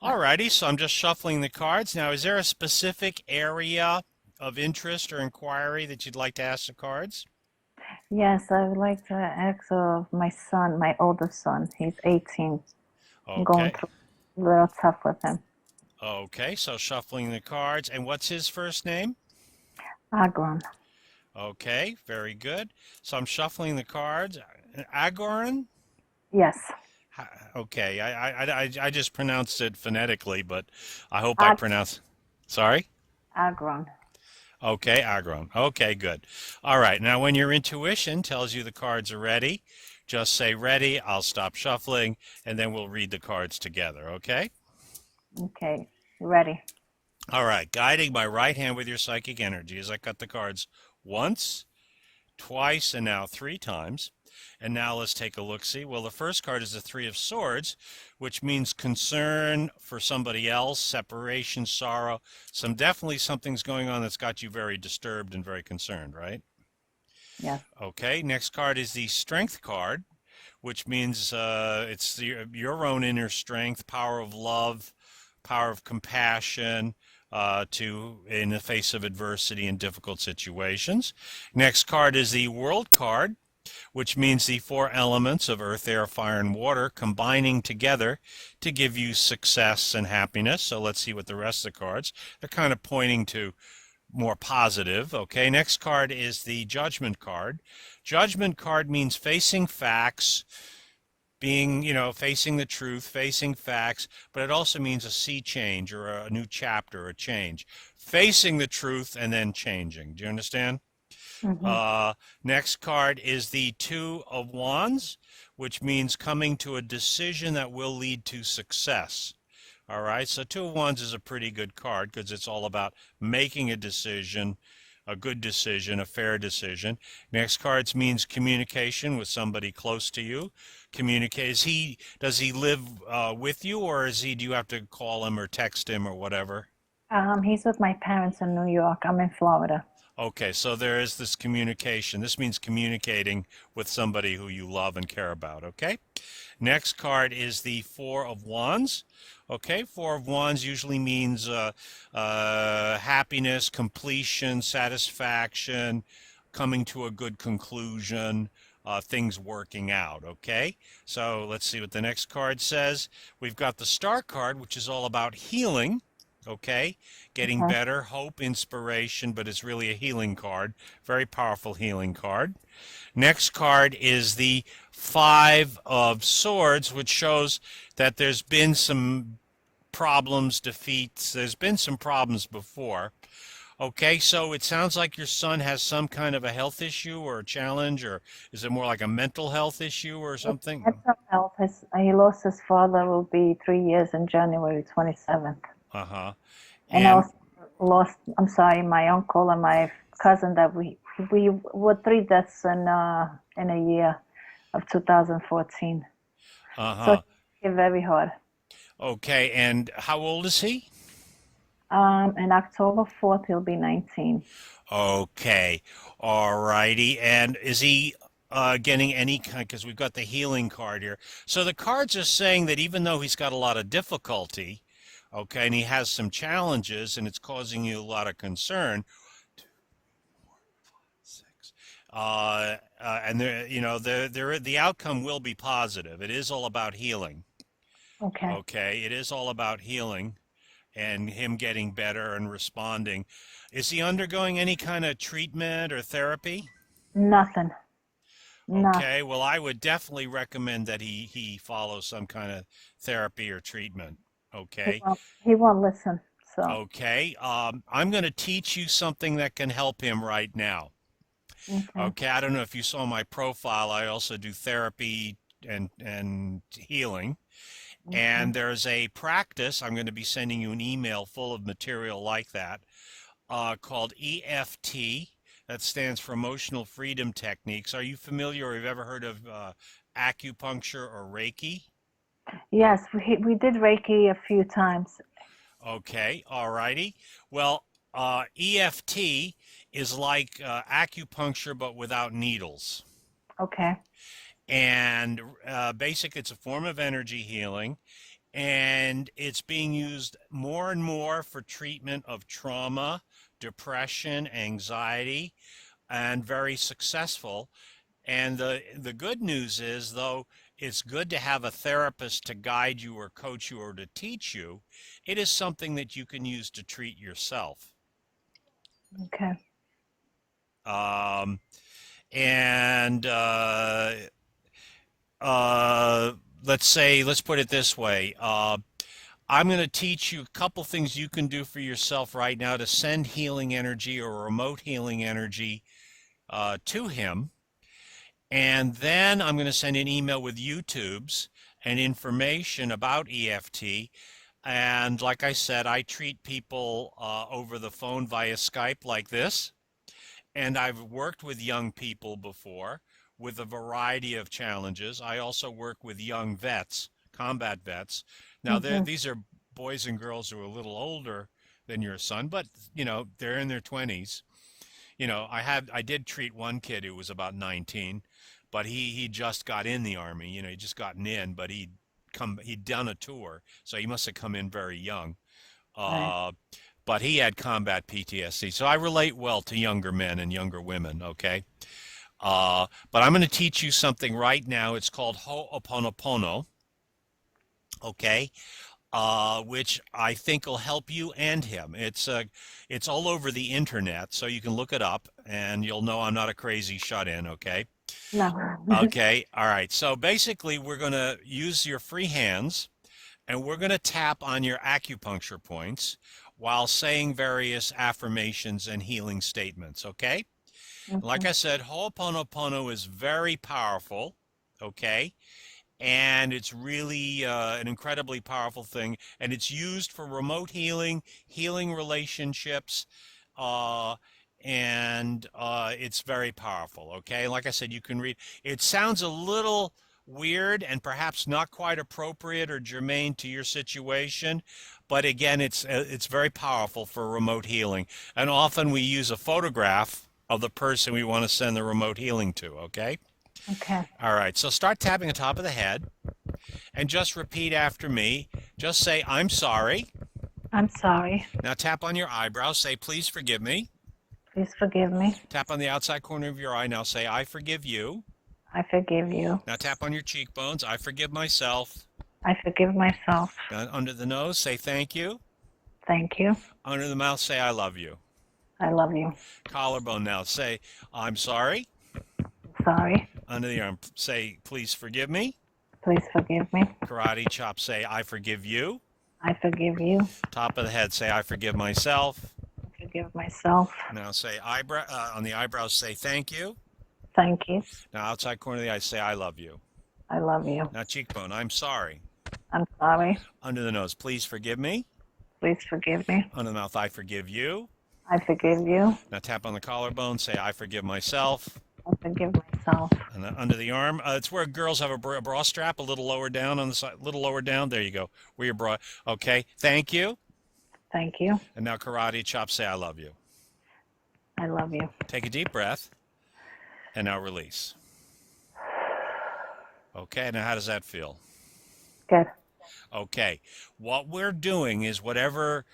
Alrighty, so I'm just shuffling the cards. Now, is there a specific area of interest or inquiry that you'd like to ask the cards? Yes, I would like to ask of my son, my oldest son. He's 18. I'm going Okay. through a little tough with him. Okay, so shuffling the cards. And what's his first name? Agron. Okay, very good. So I'm shuffling the cards. Agoran? Yes. Okay, I just pronounced it phonetically, but I hope I Ag pronounce. Sorry? Agron. Okay, Agron. Okay, good. All right, now when your intuition tells you the cards are ready, just say ready, I'll stop shuffling, and then we'll read the cards together, okay? Okay. Ready. All right, guiding my right hand with your psychic energy as I cut the cards once, twice, and now three times. And now let's take a look-see. Well, the first card is the Three of Swords, which means concern for somebody else, separation, sorrow. Definitely something's going on that's got you very disturbed and very concerned, right? Yes. Okay, next card is the Strength card, which means it's your own inner strength, power of love, power of compassion, to in the face of adversity and difficult situations. Next card is the World card, which means the four elements of earth, air, fire, and water combining together to give you success and happiness. So let's see what the rest of the cards. They're kind of pointing to more positive. Okay, next card is the Judgment card. Judgment card means facing facts, being, facing the truth, facing facts, but it also means a sea change or a new chapter, a change. Facing the truth and then changing. Do you understand? Hmm. Uh, Next card is the Two of Wands, which means coming to a decision that will lead to success. All right, so Two of Wands is a pretty good card because it's all about making a decision, a good decision, a fair decision. Next cards means communication with somebody close to you. Communicate. Does he live with you, or do you have to call him or text him or whatever? He's with my parents in New York. I'm in Florida. Okay, so there is this communication. This means communicating with somebody who you love and care about, okay? Next card is the Four of Wands. Okay, Four of Wands usually means happiness, completion, satisfaction, coming to a good conclusion, things working out, okay? So let's see what the next card says. We've got the Star card, which is all about healing. Okay, getting Okay. better, hope, inspiration, but it's really a healing card. Very powerful healing card. Next card is the Five of Swords, which shows that there's been some problems, defeats. There's been some problems before. Okay, so it sounds like your son has some kind of a health issue or a challenge, or is it more like a mental health issue or It's something? mental health. He lost his father, will be 3 years in January 27th. Uh-huh. And I And also lost, I'm sorry, my uncle and my cousin that we were three deaths in a year of 2014. So uh-huh. it's very hard. Okay, and how old is he? In October 4th, he'll be 19. Okay. All righty. And is he getting any kind, because we've got the healing card here. So the cards are saying that even though he's got a lot of difficulty, okay, and he has some challenges and it's causing you a lot of concern, six, and the outcome will be positive. It is all about healing. Okay. Okay. It is all about healing and him getting better and responding. Is he undergoing any kind of treatment or therapy? Nothing. Nothing. Okay, well, I would definitely recommend that he follow some kind of therapy or treatment. Okay, He won't listen. So, okay. I'm going to teach you something that can help him right now. okay. Okay, I don't know if you saw my profile. I also do therapy and healing. Okay. And there's a practice. I'm going to be sending you an email full of material like that, called EFT. That stands for Emotional Freedom Techniques. Are you familiar or have you ever heard of acupuncture or Reiki? Yes, we did Reiki a few times. Okay, all righty. Well, EFT is like acupuncture but without needles. Okay. And basically, it's a form of energy healing. and it's being used more and more for treatment of trauma, depression, anxiety, and very successful. And the good news is, though it's good to have a therapist to guide you or coach you or to teach you, it is something that you can use to treat yourself. Okay. Um, and uh, let's put it this way. I'm going to teach you a couple things you can do for yourself right now to send healing energy or remote healing energy to him. And then I'm going to send an email with YouTubes and information about EFT. And like I said, I treat people over the phone via Skype like this. And I've worked with young people before with a variety of challenges. I also work with young vets, combat vets. Now, Mm-hmm. these are boys and girls who are a little older than your son, but they're in their 20s. I did treat one kid who was about 19, but he just got in the army. He just gotten in, but he'd done a tour, so he must have come in very young. Right. Uh, but he had combat PTSD, so I relate well to younger men and younger women. Okay, but I'm going to teach you something right now. It's called Ho'oponopono. Okay, which I think will help you and him. It's all over the internet, so you can look it up, and you'll know I'm not a crazy shut-in. Okay. No. Okay. All right. So basically, we're going to use your free hands, and we're going to tap on your acupuncture points while saying various affirmations and healing statements. Okay. Like Okay. I said, Ho'oponopono is very powerful. Okay, and it's really an incredibly powerful thing, and it's used for remote healing, healing relationships, uh, and it's very powerful. Okay, like I said, you can read. It sounds a little weird and perhaps not quite appropriate or germane to your situation, but again, it's very powerful for remote healing, and often we use a photograph of the person we want to send the remote healing to. Okay. Okay. All right, so start tapping the top of the head and just repeat after me. Just say, I'm sorry. I'm sorry. Now tap on your eyebrows. Say, please forgive me. Please forgive me. Tap on the outside corner of your eye. Now say, I forgive you. I forgive you. Now tap on your cheekbones. I forgive myself. I forgive myself. Now under the nose, say, thank you. Thank you. Under the mouth, say, I love you. I love you. Collarbone now, say, I'm sorry. Sorry. Under the arm, say, please forgive me. Please forgive me. Karate chop, say, I forgive you. I forgive you. Top of the head, say, I forgive myself. I forgive myself. Now say eyebrow on the eyebrows, say thank you. Thank you. Now outside corner of the eye, say I love you. I love you. Now cheekbone, I'm sorry. I'm sorry. Under the nose, please forgive me. Please forgive me. Under the mouth, I forgive you. I forgive you. Now tap on the collarbone, say I forgive myself. I forgive myself. And then under the arm, it's where girls have a bra strap, a little lower down on the side, a little lower down. There you go. Where your bra. Okay. Thank you. Thank you. And now karate chop, say I love you. I love you. Take a deep breath. And now release. Okay. Now how does that feel? Good. Okay. What we're doing is whatever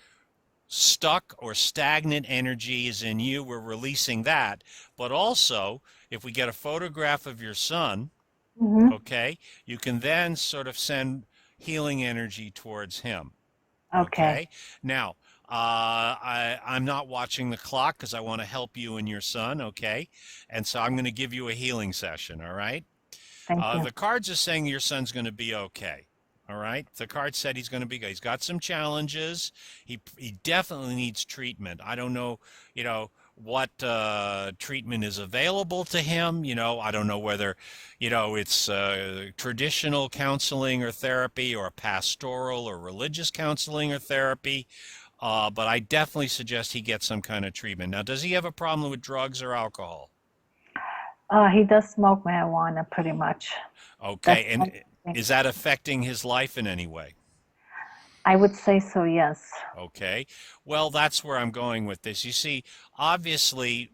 stuck or stagnant energy is in you, we're releasing that. But also, if we get a photograph of your son, Mm-hmm. okay, you can then sort of send healing energy towards him. Okay. Now, I'm not watching the clock because I want to help you and your son, okay? And so I'm going to give you a healing session, all right? Thank you. The cards are saying your son's going to be okay. All right. The card said he's going to be good. He's got some challenges. He definitely needs treatment. I don't know, what treatment is available to him. I don't know whether, it's traditional counseling or therapy or pastoral or religious counseling or therapy. But I definitely suggest he get some kind of treatment. Now, does he have a problem with drugs or alcohol? He does smoke marijuana pretty much. Okay. And That's is that affecting his life in any way? I would say so, yes. Okay. Well, that's where I'm going with this. You see, obviously,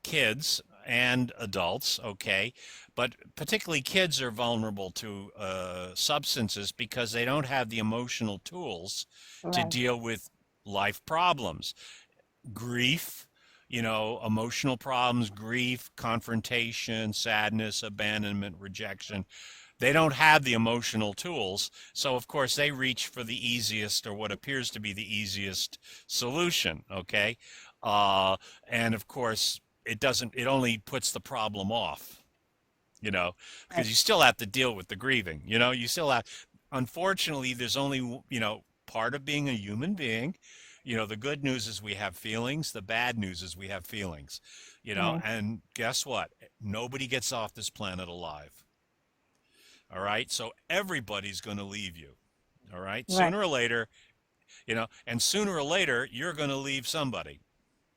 kids and adults, okay? But particularly kids are vulnerable to substances because they don't have the emotional tools to Right. deal with life problems. Grief, emotional problems, grief, confrontation, sadness, abandonment, rejection. They don't have the emotional tools. So, of course, they reach for the easiest or what appears to be the easiest solution, okay? Uh, and of course, it only puts the problem off, because Right. you still have to deal with the grieving, you still have, unfortunately, there's only, part of being a human being. The good news is we have feelings. The bad news is we have feelings, Right. and guess what? Nobody gets off this planet alive. All right. So everybody's going to leave you. All right. Right. Sooner or later, and sooner or later, you're going to leave somebody.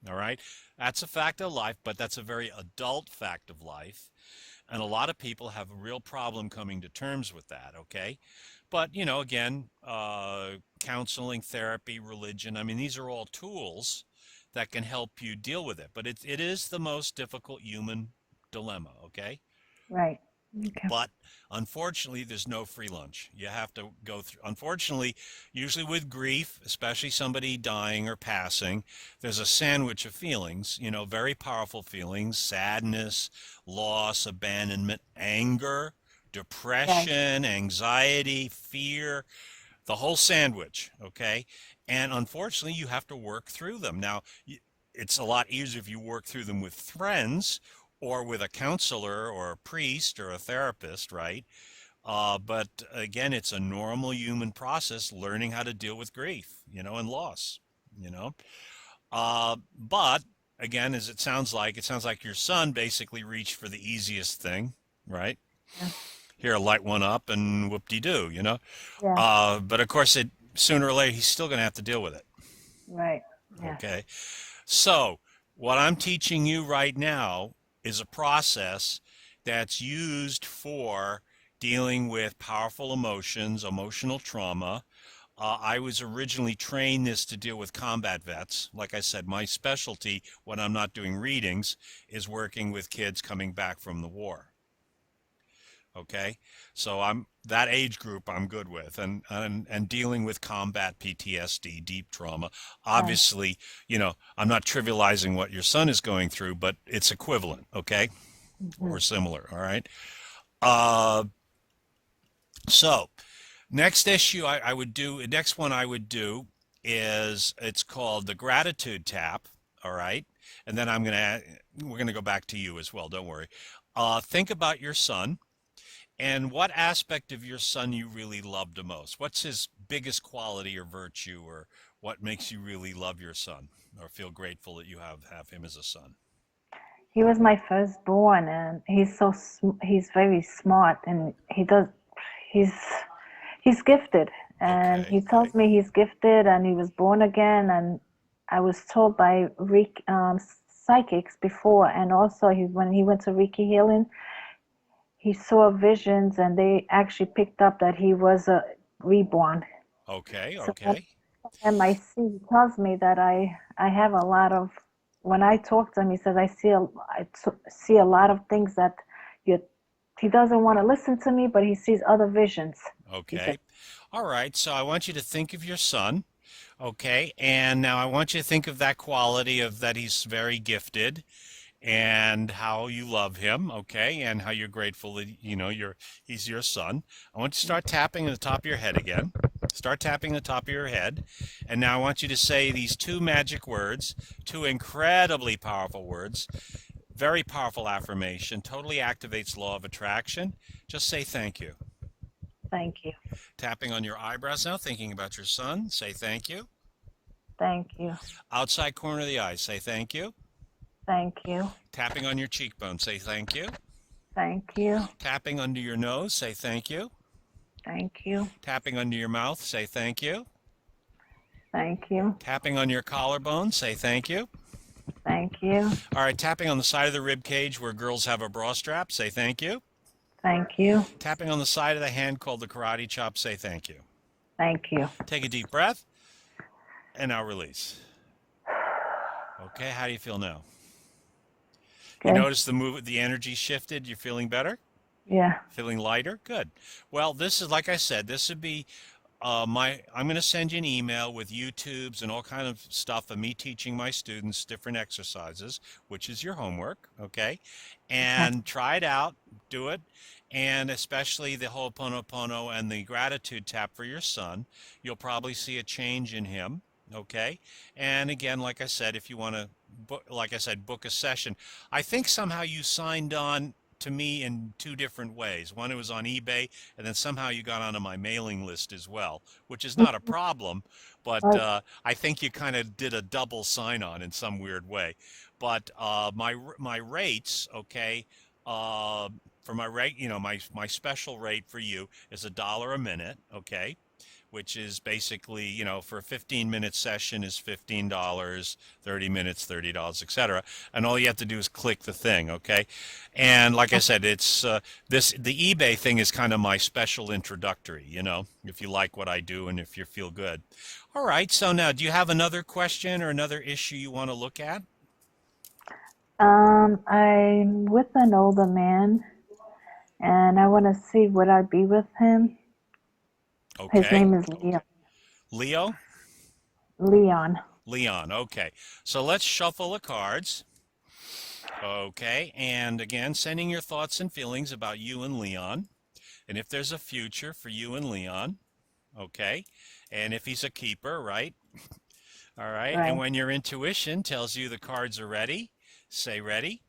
All right. That's a fact of life, but that's a very adult fact of life. And a lot of people have a real problem coming to terms with that, okay? But, again, counseling, therapy, religion, I mean, these are all tools that can help you deal with it. But it is the most difficult human dilemma, okay? Right. Okay. But unfortunately, there's no free lunch. You have to go through, unfortunately, usually with grief, especially somebody dying or passing, there's a sandwich of feelings, very powerful feelings: sadness, loss, abandonment, anger, Right. depression, anxiety, fear, the whole sandwich, okay? And unfortunately, you have to work through them. Now, it's a lot easier if you work through them with friends or with a counselor or a priest or a therapist, right? But again, it's a normal human process learning how to deal with grief, and loss, you know. But again, as it sounds like your son basically reached for the easiest thing, right? Yeah. Here, light one up and whoop-de-doo, Yeah. But of course, sooner or later, he's still going to have to deal with it. Right. Yes. Okay. So, what I'm teaching you right now is a process that's used for dealing with powerful emotions, emotional trauma. I was originally trained this to deal with combat vets. Like I said, my specialty when I'm not doing readings is working with kids coming back from the war. Okay, so I'm that age group I'm good with, and dealing with combat PTSD, deep trauma. Right. Obviously, I'm not trivializing what your son is going through, but it's equivalent, okay, Hmm. or similar. All right. Uh, so next issue I would do, next one I would do is it's called the gratitude tap. All right, and then we're gonna go back to you as well. Don't worry. Think about your son. And what aspect of your son you really love the most? What's his biggest quality or virtue, or what makes you really love your son or feel grateful that you have him as a son? He was my firstborn, and he's very smart, and he's he's gifted, and Okay. he tells me he's gifted, and he was born again, and I was told by psychics before, and also when he went to Reiki healing, he saw visions, and they actually picked up that he was a reborn. Okay. So Okay. my he tells me that I have a lot of, when I talk to him, he says see a lot of things that you he doesn't want to listen to me, but he sees other visions. He said. Okay. All right. So I want you to think of your son. Okay. And now I want you to think of that quality of that he's very gifted and how you love him, okay, and how you're grateful that he's your son. I want you to start tapping at the top of your head again. Start tapping the top of your head. And now I want you to say these two magic words, two incredibly powerful words, very powerful affirmation, totally activates law of attraction. Just say thank you. Thank you. Tapping on your eyebrows now, thinking about your son, say thank you. Thank you. Outside corner of the eye, say thank you. Thank you. Tapping on your cheekbone, say thank you. Thank you. Tapping under your nose, say thank you. Thank you. Tapping under your mouth, say thank you. Thank you. Tapping on your collarbone, say thank you. Thank you. All right, tapping on the side of the rib cage where girls have a bra strap, say thank you. Thank you. Tapping on the side of the hand called the karate chop, say thank you. Thank you. Take a deep breath and now release. Okay, how do you feel now? You Okay. notice the energy shifted. You're feeling better? Yeah. Feeling lighter? Good. Well, this is, like I said, this would be I'm going to send you an email with YouTubes and all kind of stuff of me teaching my students different exercises, which is your homework, okay? Okay. And try it out, do it, and especially the Ho'oponopono and the gratitude tap for your son. You'll probably see a change in him, okay? And again, like I said, if you want to, like I said, book a session. I think somehow you signed on to me in two different ways. One, it was on eBay, and then somehow you got onto my mailing list as well, which is not a problem, but Okay. I think you kind of did a double sign on in some weird way. But my rates, okay, uh, for my rate, my special rate for you is $1 a minute, okay, which is basically, for a 15-minute session is $15, 30 minutes, $30, etc. And all you have to do is click the thing, okay? And like I said, it's the eBay thing is kind of my special introductory, if you like what I do and if you feel good. All right, so now do you have another question or another issue you want to look at? I'm with an older man, and I want to see would I be with him. His Okay. name is Leon. Leo? Leon. Leon, okay. So let's shuffle the cards. Okay, and again, sending your thoughts and feelings about you and Leon, and if there's a future for you and Leon, okay, and if he's a keeper, right? All right, and Right. when your intuition tells you the cards are ready, say ready.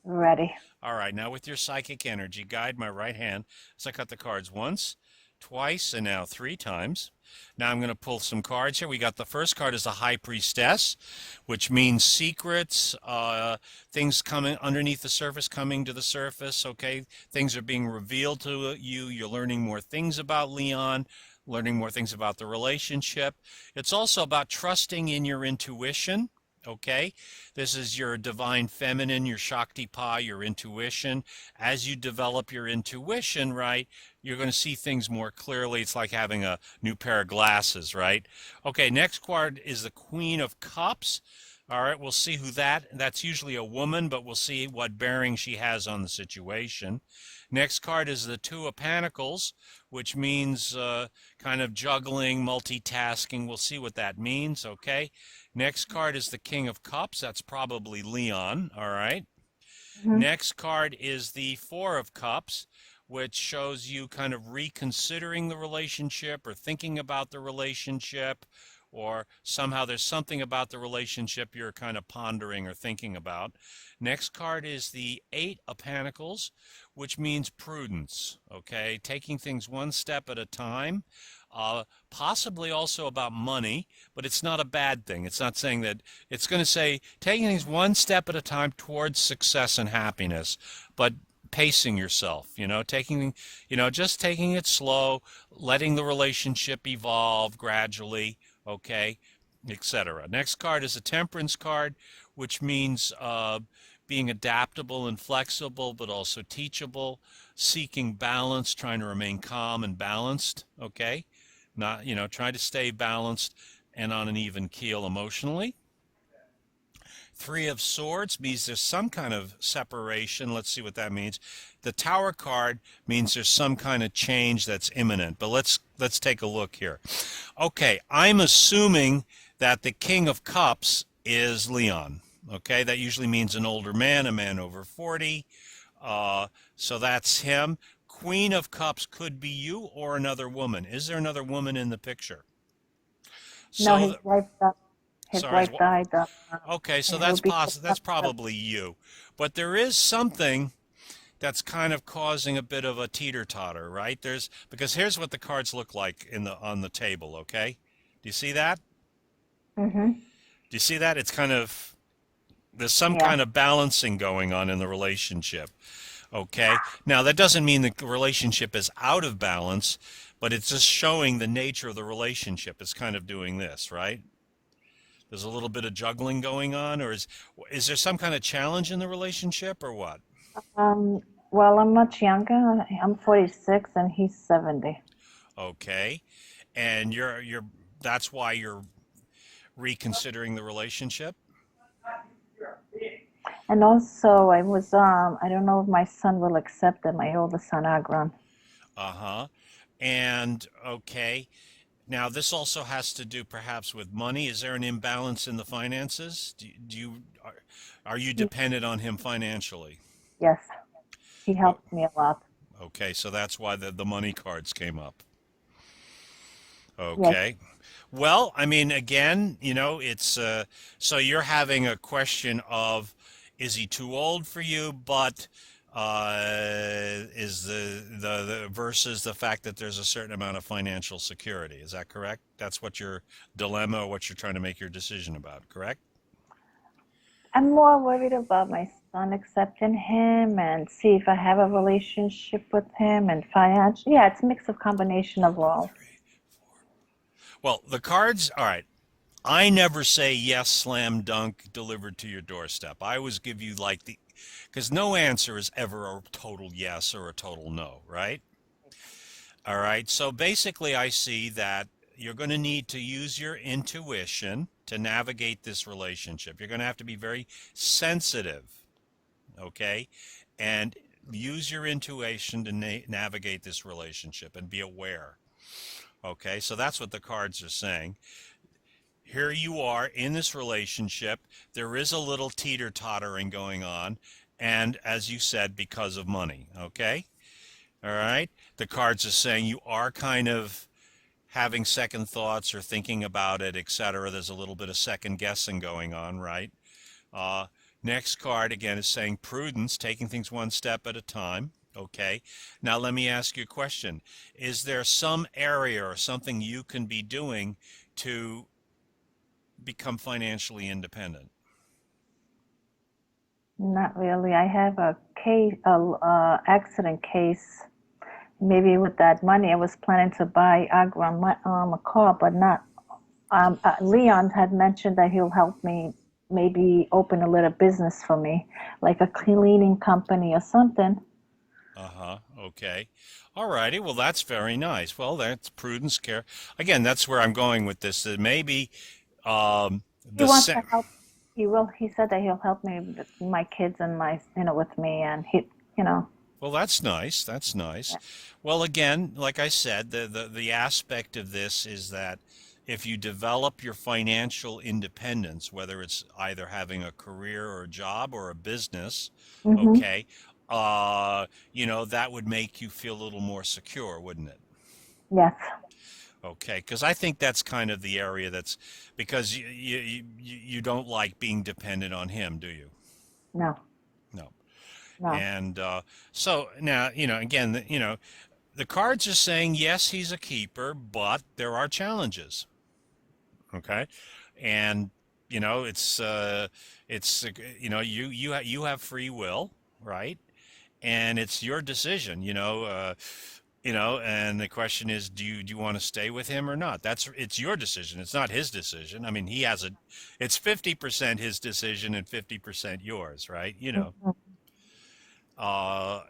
Ready. All right, now with your psychic energy, guide my right hand as I cut the cards once, twice, and now 3 times. Now I'm going to pull some cards here. We got the first card is the High Priestess, which means secrets, things coming underneath the surface, coming to the surface, okay? Things are being revealed to you. You're learning more things about Leon, learning more things about the relationship. It's also about trusting in your intuition. Okay, this is your divine feminine, your Shaktipa, your intuition. As you develop your intuition, right, you're going to see things more clearly. It's like having a new pair of glasses, right? Okay, next card is the Queen of Cups. All right, we'll see that's usually a woman, but we'll see what bearing she has on the situation. Next card is the Two of Pentacles, which means kind of juggling, multitasking. We'll see what that means, okay? Next card is the King of Cups. That's probably Leon, all right? Hmm. Next card is the Four of Cups, which shows you kind of reconsidering the relationship or thinking about the relationship, or somehow there's something about the relationship you're kind of pondering or thinking about. Next card is the Eight of Pentacles, which means prudence, okay? Taking things one step at a time. Possibly also about money, but it's not a bad thing. It's not saying that. It's going to say taking things one step at a time towards success and happiness, but pacing yourself, just taking it slow, letting the relationship evolve gradually, okay, etc. Next card is a Temperance card, which means being adaptable and flexible, but also teachable, seeking balance, trying to remain calm and balanced, okay? Not, try to stay balanced and on an even keel emotionally. Three of Swords means there's some kind of separation. Let's see what that means. The Tower card means there's some kind of change that's imminent. But let's take a look here. Okay, I'm assuming that the King of Cups is Leon. Okay, that usually means an older man, a man over 40. So that's him. Queen of Cups could be you or another woman. Is there another woman in the picture? No, So, his sorry, wife died. okay, so And it would be that's probably you. But there is something that's kind of causing a bit of a teeter-totter, right? Because here's what the cards look like on the table, okay? Do you see that? Mm-hmm. Do you see that? It's kind of there's some Yeah. kind of balancing going on in the relationship. Okay. Now, that doesn't mean the relationship is out of balance, but it's just showing the nature of the relationship. It's kind of doing this, right? There's a little bit of juggling going on, or is there some kind of challenge in the relationship, or what? Um, well, I'm much younger. I'm 46 and he's 70. Okay. And that's why you're reconsidering the relationship? And also, I don't know if my son will accept it, my oldest son, Agron. Uh-huh. And okay. Now, this also has to do perhaps with money. Is there an imbalance in the finances? Are you He, dependent on him financially? yes, he Oh, helps me a lot. okay, so that's why the money cards came up. Yes, Okay. Well, I mean, again, it's so you're having a question of is he too old for you, but is the versus the fact that there's a certain amount of financial security. Is that correct? That's what your dilemma or what you're trying to make your decision about, correct? I'm more worried about my son accepting him and see if I have a relationship with him and financial. Yeah, it's a mix of combination of all. Well, the cards, all right. I never say yes, slam dunk, delivered to your doorstep. I always give you like because no answer is ever a total yes or a total no, right? All right. So basically, I see that you're going to need to use your intuition to navigate this relationship. You're going to have to be very sensitive, okay? And use your intuition to navigate this relationship and be aware. Okay, so that's what the cards are saying. Here you are in this relationship. There is a little teeter tottering going on. And as you said, because of money. Okay. All right. The cards are saying you are kind of having second thoughts or thinking about it, etc. There's a little bit of second guessing going on, right? Uh, Next card again is saying prudence, taking things one step at a time. Okay. Now let me ask you a question. Is there some area or something you can be doing to become financially independent? Not really. I have a case, accident case. Maybe with that money, I was planning to buy Agron a car, but not. Leon had mentioned that he'll help me maybe open a little business for me, like a cleaning company or something. Uh-huh. Okay. All righty. Well, that's very nice. Well, that's prudence care. Again, that's where I'm going with this. That maybe He the wants se to help. He will. He said that he'll help me with my kids and with me, and you know, well, that's nice. That's nice. yeah. Well, again, like I said, the aspect of this is that if you develop your financial independence, whether it's either having a career or a job or a business, Mhm. okay, that would make you feel a little more secure, wouldn't it? Yes. Okay, because I think that's kind of the area that's because you don't like being dependent on him, do you? No. No. No. And so now, again, the cards are saying yes, he's a keeper, but there are challenges. Okay, and it's you have free will, right? And it's your decision. And the question is, do you want to stay with him or not? It's your decision. It's not his decision. I mean, it's 50% his decision and 50% yours, right? Mhm.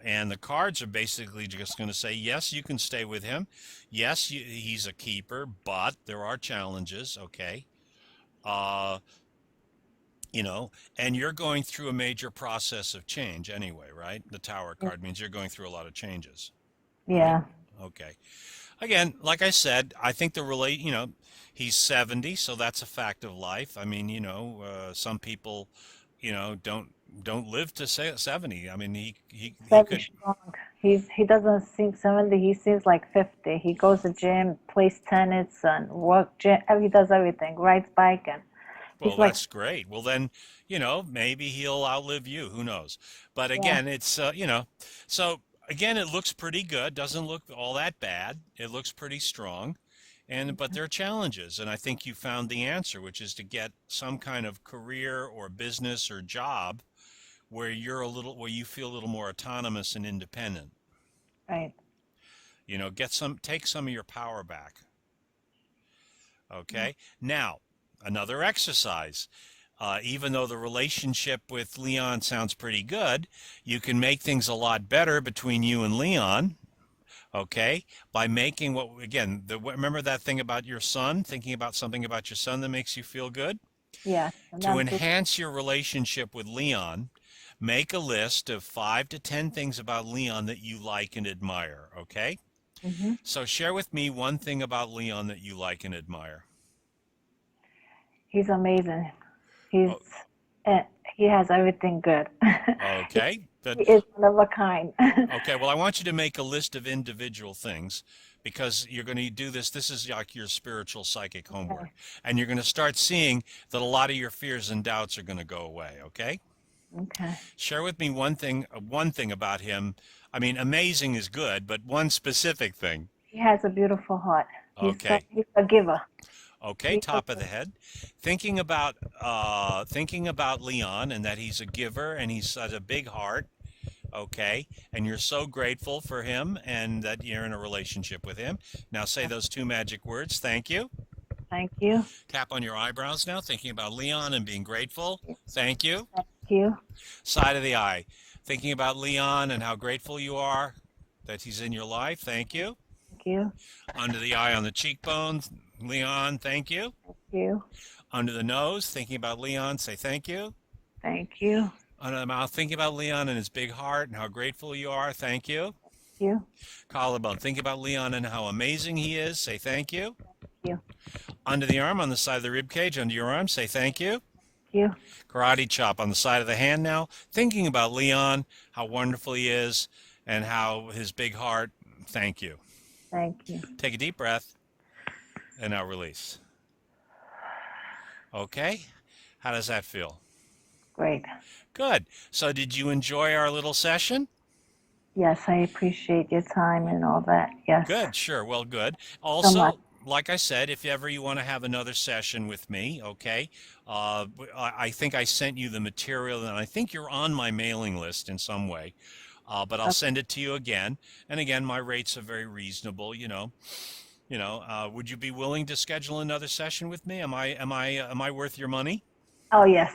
And the cards are basically just going to say, yes, you can stay with him. Yes, he's a keeper, but there are challenges. Okay. Uh, and you're going through a major process of change anyway, right? The Tower Yeah. card means you're going through a lot of changes, right? Yeah. Okay. Again, like I said, I think he's 70, so that's a fact of life. I mean, some people, don't live to say 70. I mean, He's he very could, strong. He doesn't seem 70. He seems like 50. He goes to gym, plays tennis, and work. Gym. He does everything. Rides bike, and well, he's like, that's great. Well, then, maybe he'll outlive you. Who knows? But yeah. again, so again, it looks pretty good. Doesn't look all that bad. It looks pretty strong. But there are challenges, and I think you found the answer, which is to get some kind of career or business or job where you feel a little more autonomous and independent. Right. Take some of your power back. Okay. Now, another exercise. Even though the relationship with Leon sounds pretty good, you can make things a lot better between you and Leon. Okay, by making again, remember that thing about your son, thinking about something about your son that makes you feel good? Yeah. And To I'm too. enhance your relationship with Leon, Make a list of 5 to 10 things about Leon that you like and admire, okay? Hmm. So share with me one thing about Leon that you like and admire. He's amazing. He's Oh, uh, he has everything good. he, okay. he But is one of a kind. okay, well, I want you to make a list of individual things because you're going to do this. This is like your spiritual psychic homework. Okay. And you're going to start seeing that a lot of your fears and doubts are going to go away, okay? Okay. Share with me one thing about him. I mean, amazing is good, but one specific thing. He has a beautiful heart. Okay. He's a giver. Okay, He's a top of the giver. head. Thinking about Leon and that he's a giver and he's such a big heart. Okay, and you're so grateful for him and that you're in a relationship with him. Now say those 2 magic words. Thank you. Thank you. Tap on your eyebrows now, thinking about Leon and being grateful. Thank you. Thank you. Side of the eye, thinking about Leon and how grateful you are that he's in your life. Thank you. Thank you. Under the eye on the cheekbones, Leon, thank you. Thank you. Under the nose, thinking about Leon, say thank you. Thank you. Under the mouth, thinking about Leon and his big heart and how grateful you are. Thank you. Thank you. Collarbone, thinking about Leon and how amazing he is. Say thank you. Thank you. Under the arm, on the side of the rib cage, under your arm, say thank you. Thank you. Karate chop on the side of the hand now, thinking about Leon, how wonderful he is, and how his big heart. Thank you. Thank you. Take a deep breath and now release. Okay, how does that feel? Great. Good. So did you enjoy our little session? Yes, I appreciate your time and all that. Yes. Good, sure. Well, good. So much. Also, like I said, if ever you want to have another session with me, okay, I think I sent you the material and I think you're on my mailing list in some way, but I'll Okay. send it to you again. And again, my rates are very reasonable, would you be willing to schedule another session with me? Am I worth your money? Oh, yes.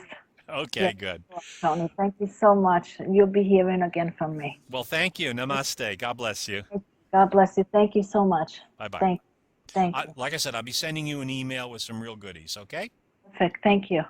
Okay, Yes. good. Tony, thank you so much. You'll be hearing again from me. Well, thank you. Namaste. God bless you. God bless you. Thank you so much. Bye-bye. Thank you. Like I said, I'll be sending you an email with some real goodies, okay? Perfect. Thank you.